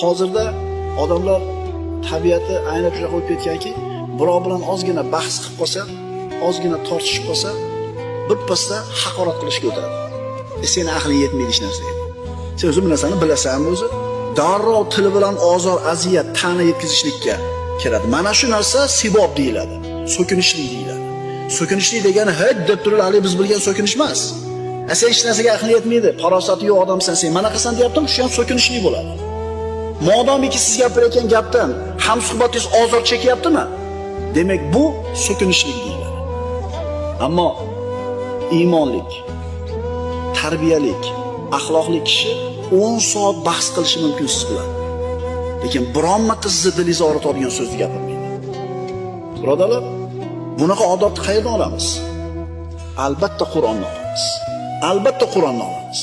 Hozirda odamlar tabiati aynan shunga qo'yib ketganki, birov bilan ozgina bahs qilib qolsa, ozgina tortishib qolsa, birpasda haqorat qilishga o'tadi. Seni aqling yetmaydi hech narsaga. Sen o'zi bu narsani bilasanmi o'zi? Darrov til bilan ozor, aziyat, ta'na yetkazishlikka kiradi. Mana shu narsa sibob deyiladi. So'kinishlik deyiladi. So'kinishlik degani hid deb turib, hali biz bilgan so'kinish emas. Sen hech narsaga aqling yetmaydi, farosati yo'q odamsan, sen mana qilsan deyaptim, shu ham so'kinishlik bo'ladi. Modomiki siz gapirayotgan gapdan hamsuhbatingiz ozor chekyaptimi? Demak bu so'kinishlik deyiladi. Ammo iymonlik, tarbiyalik, axloqli kishi 10 soat bahs qilishi mumkin siz bilan. Lekin biron marta sizni dilingizni og'ritadigan so'zni gapirmaydi. Birodarlar, bunaqa odobni qayerdan olamiz? Albatta Qur'ondan olamiz. Albatta Qur'ondan olamiz.